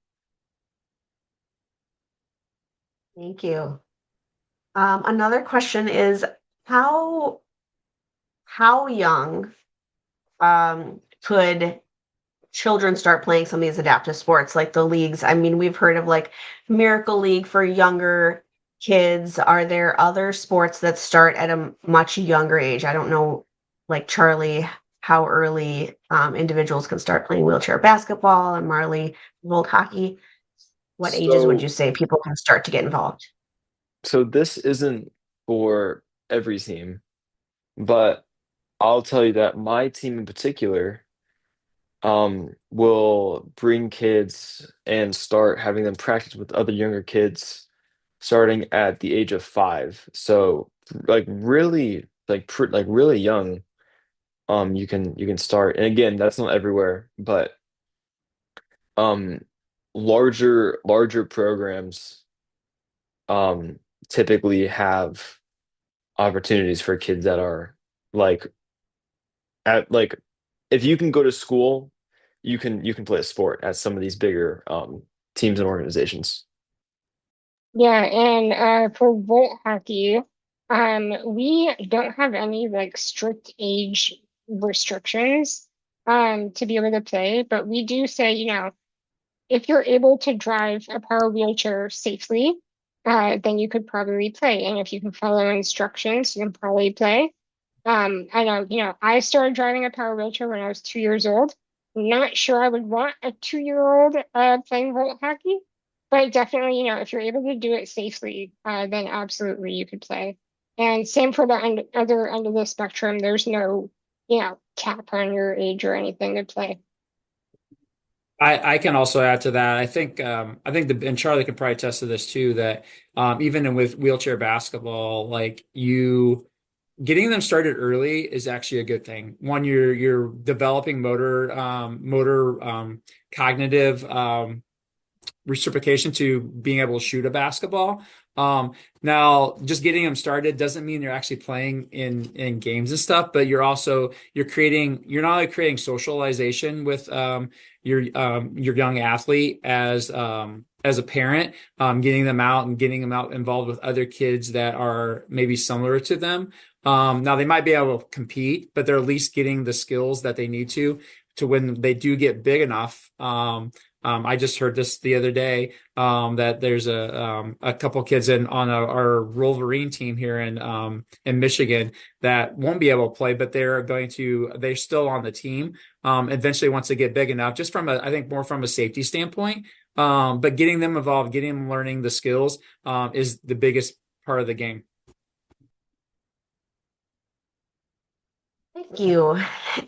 Thank you. Another question is how young could children start playing some of these adaptive sports like the leagues? I mean, we've heard of like Miracle League for younger kids. Are there other sports that start at a much younger age? I don't know, like Charlie, how early individuals can start playing wheelchair basketball, and Marley, vault hockey. What ages would you So, say people can start to get involved? so this isn't for every team, but I'll tell you that my team in particular will bring kids and start having them practice with other younger kids starting at the age of 5. So like really like really young, you can start. And again, that's not everywhere, but um larger programs um typically have opportunities for kids that are like at like if you can go to school, you can play a sport at some of these bigger teams and organizations. Yeah, and for vault hockey, we don't have any like strict age restrictions to be able to play, but we do say, if you're able to drive a power wheelchair safely, then you could probably play. And if you can follow instructions, you can probably play. I know, I started driving a power wheelchair when I was 2 years old. Not sure I would want a 2-year-old playing vault hockey, but definitely, if you're able to do it safely, then absolutely you could play. And same for the other end of the spectrum. There's no, cap on your age or anything to play. I can also add to that. I think and Charlie could probably attest to this too, that with wheelchair basketball, like you getting them started early is actually a good thing. One, you're developing motor cognitive reciprocation to being able to shoot a basketball. Now just getting them started doesn't mean you're actually playing in games and stuff, but you're not only creating socialization with your young athlete as as a parent, getting them out and getting them out involved with other kids that are maybe similar to them. Now they might be able to compete, but they're at least getting the skills that they need to when they do get big enough. I just heard this the other day, that there's a couple kids on our Wolverine team here in Michigan that won't be able to play, but they're still on the team. Eventually once they get big enough, just I think more from a safety standpoint. But getting them involved, getting them learning the skills, is the biggest part of the game. Thank you.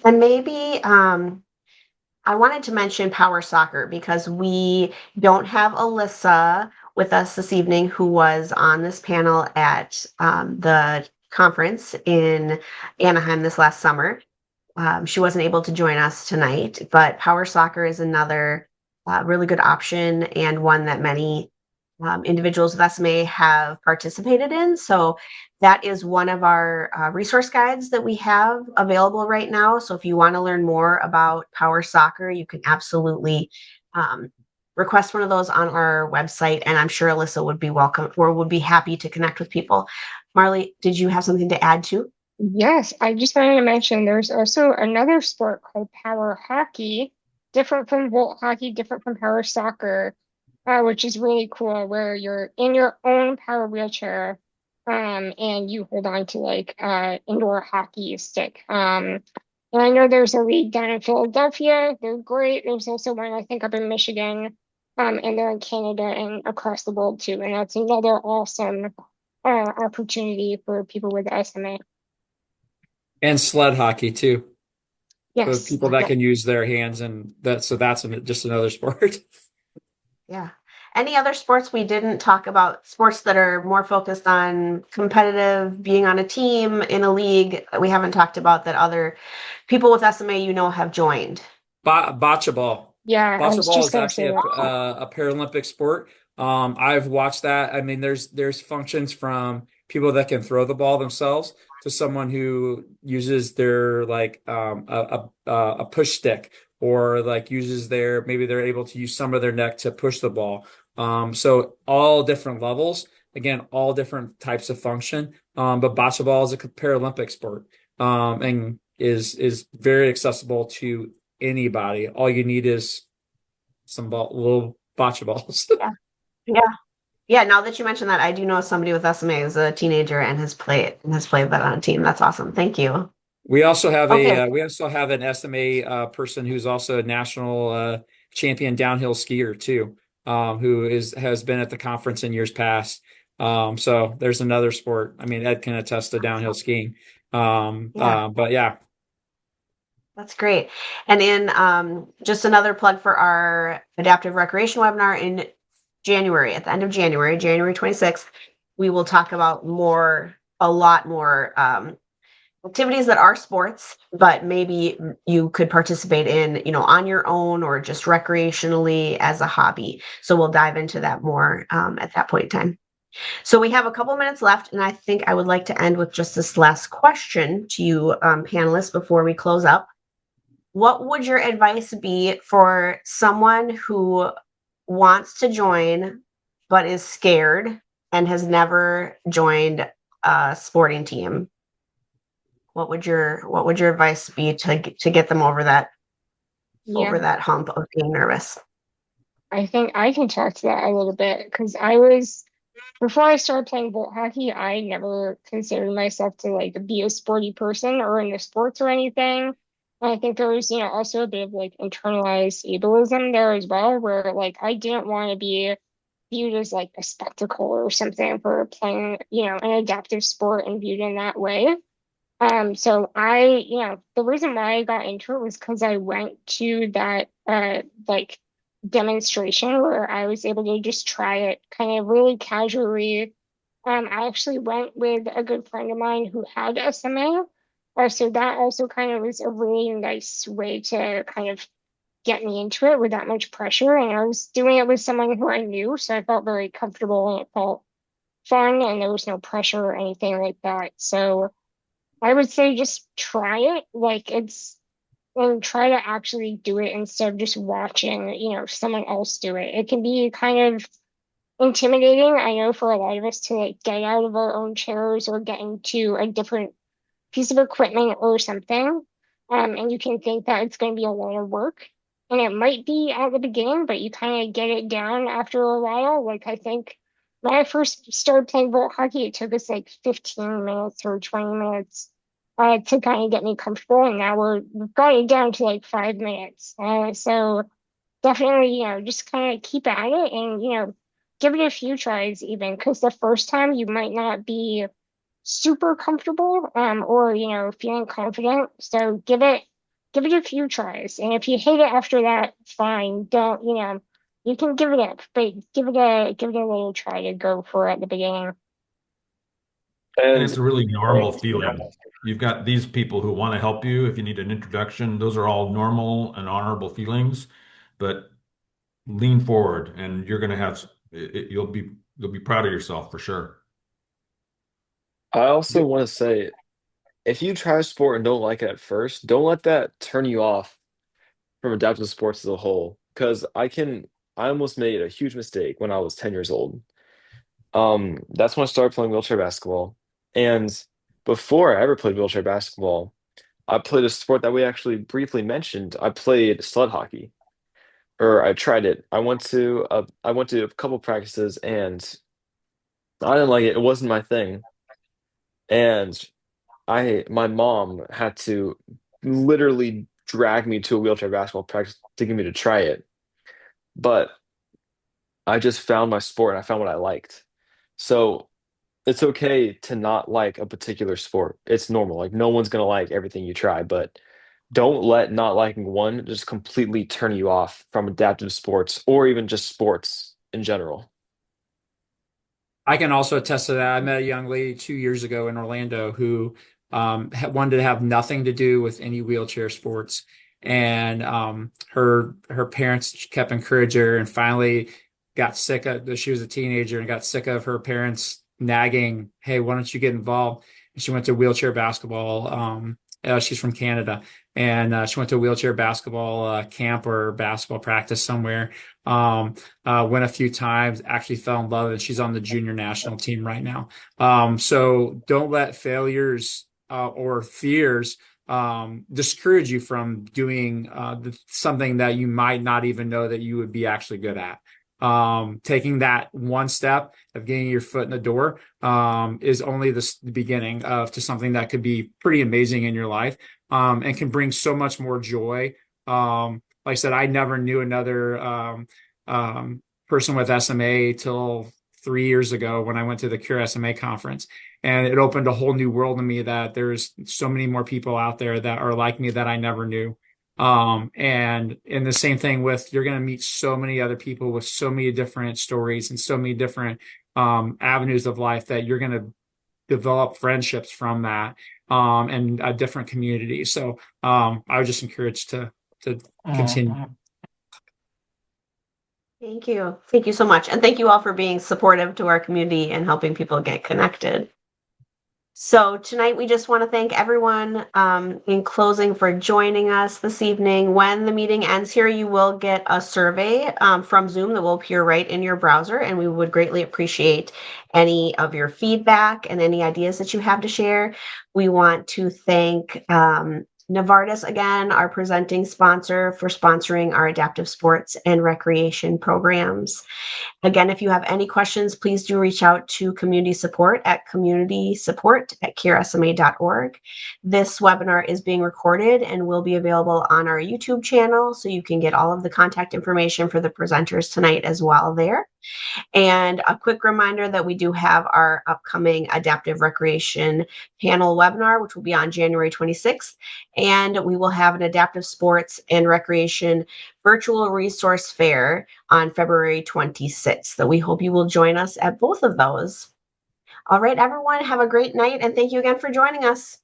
And maybe I wanted to mention power soccer because we don't have Alyssa with us this evening, who was on this panel at the conference in Anaheim this last summer. She wasn't able to join us tonight, but power soccer is another really good option and one that many individuals with SMA have participated in. So that is one of our resource guides that we have available right now. So if you want to learn more about power soccer, you can absolutely request one of those on our website. And I'm sure Alyssa would be welcome or would be happy to connect with people. Marley, did you have something to add too? Yes, I just wanted to mention there's also another sport called power hockey, different from volt hockey, different from power soccer, which is really cool, where you're in your own power wheelchair, and you hold on to like indoor hockey stick. And I know there's a league down in Philadelphia. They're great. There's also one I think up in Michigan, and they're in Canada and across the world too. And that's another awesome opportunity for people with SMA. And sled hockey too, for Yes. people that Yeah. can use their hands, and that's just another sport. Yeah. Any other sports we didn't talk about? Sports that are more focused on competitive, being on a team in a league that we haven't talked about that other people with SMA have joined. Bocce ball. Yeah, I Bocce was ball just is gonna actually say that. a Paralympic sport. I've watched that. I mean, there's functions from people that can throw the ball themselves to someone who uses their like a push stick, or like uses maybe they're able to use some of their neck to push the ball. So all different levels. Again, all different types of function. But bocce ball is a Paralympic sport, and is very accessible to anybody. All you need is some little bocce balls. Yeah. Yeah. Yeah. Now that you mentioned that, I do know somebody with SMA who's a teenager and has played that on a team. That's awesome. Thank you. Okay. We also have an SMA person who's also a national champion downhill skier too, who has been at the conference in years past. So there's another sport. I mean, Ed can attest to downhill skiing. Yeah. But yeah, That's great. And in just another plug for our adaptive recreation webinar in January, at the end of January, January 26th, we will talk about a lot more activities that are sports, but maybe you could participate in, on your own or just recreationally as a hobby. So we'll dive into that more at that point in time. So we have a couple minutes left, and I think I would like to end with just this last question to you, panelists, before we close up. What would your advice be for someone who wants to join but is scared and has never joined a sporting team? What would your advice be to get them over that Yeah, hump of being nervous? I think I can talk to that a little bit because before I started playing bolt hockey, I never considered myself to like be a sporty person or into sports or anything. And I think there was, also a bit of like internalized ableism there as well, where like I didn't want to be viewed as like a spectacle or something for playing, an adaptive sport and viewed in that way. So the reason why I got into it was because I went to that like demonstration where I was able to just try it kind of really casually. I actually went with a good friend of mine who had SMA. So that also kind of was a really nice way to kind of get me into it without much pressure. And I was doing it with someone who I knew, so I felt very comfortable and it felt fun and there was no pressure or anything like that. So I would say just try it. Like and try to actually do it instead of just watching, someone else do it. It can be kind of intimidating, I know, for a lot of us to like get out of our own chairs or get into a different piece of equipment or something. And you can think that it's going to be a lot of work. And it might be at the beginning, but you kind of get it down after a while. Like, I think when I first started playing vault hockey, it took us like 15 minutes or 20 minutes to kind of get me comfortable. And now we've got it down to like 5 minutes. So definitely, just kind of keep at it and, give it a few tries even, because the first time you might not be super comfortable or feeling confident, so give it a few tries, and if you hate it after that, fine, don't, you can give it up, but give it a little try to go for at the beginning. And And it's a really normal feeling. You've got these people who want to help you if you need an introduction. Those are all normal and honorable feelings, but lean forward and you're going to have you'll be proud of yourself for sure. I also want to say, if you try a sport and don't like it at first, don't let that turn you off from adaptive sports as a whole. Because I almost made a huge mistake when I was 10 years old. That's when I started playing wheelchair basketball. And before I ever played wheelchair basketball, I played a sport that we actually briefly mentioned. I played sled hockey, or I tried it. I went to a couple practices and I didn't like it. It wasn't my thing. And my mom had to literally drag me to a wheelchair basketball practice to get me to try it. But I just found my sport and I found what I liked. So it's okay to not like a particular sport. It's normal. Like no one's gonna like everything you try, but don't let not liking one just completely turn you off from adaptive sports or even just sports in general. I can also attest to that. I met a young lady 2 years ago in Orlando who wanted to have nothing to do with any wheelchair sports, and her parents kept encouraging her, and finally got sick of. She was a teenager and got sick of her parents nagging, "Hey, why don't you get involved?" And she went to wheelchair basketball. She's from Canada, and she went to a wheelchair basketball camp or basketball practice somewhere. Um, went a few times, actually fell in love, and she's on the junior national team right now. So don't let failures or fears discourage you from doing something that you might not even know that you would be actually good at. Taking that one step of getting your foot in the door is only the beginning of to something that could be pretty amazing in your life, and can bring so much more joy. Like I said, I never knew another person with SMA till 3 years ago when I went to the Cure SMA conference. And it opened a whole new world to me that there's so many more people out there that are like me that I never knew. And in the same thing with, you're going to meet so many other people with so many different stories and so many different avenues of life that you're going to develop friendships from that, and a different community. So I would just encourage to continue. Thank you. Thank you so much. And thank you all for being supportive to our community and helping people get connected. So tonight we just want to thank everyone in closing for joining us this evening. When the meeting ends here, you will get a survey from Zoom that will appear right in your browser, and we would greatly appreciate any of your feedback and any ideas that you have to share. We want to thank Novartis again, our presenting sponsor, for sponsoring our adaptive sports and recreation programs. Again, if you have any questions, please do reach out to community support at communitysupport@curesma.org. This webinar is being recorded and will be available on our YouTube channel, so you can get all of the contact information for the presenters tonight as well there. And a quick reminder that we do have our upcoming adaptive recreation panel webinar, which will be on January 26th. And we will have an adaptive sports and recreation virtual resource fair on February 26th. So we hope you will join us at both of those. All right, everyone, have a great night, and thank you again for joining us.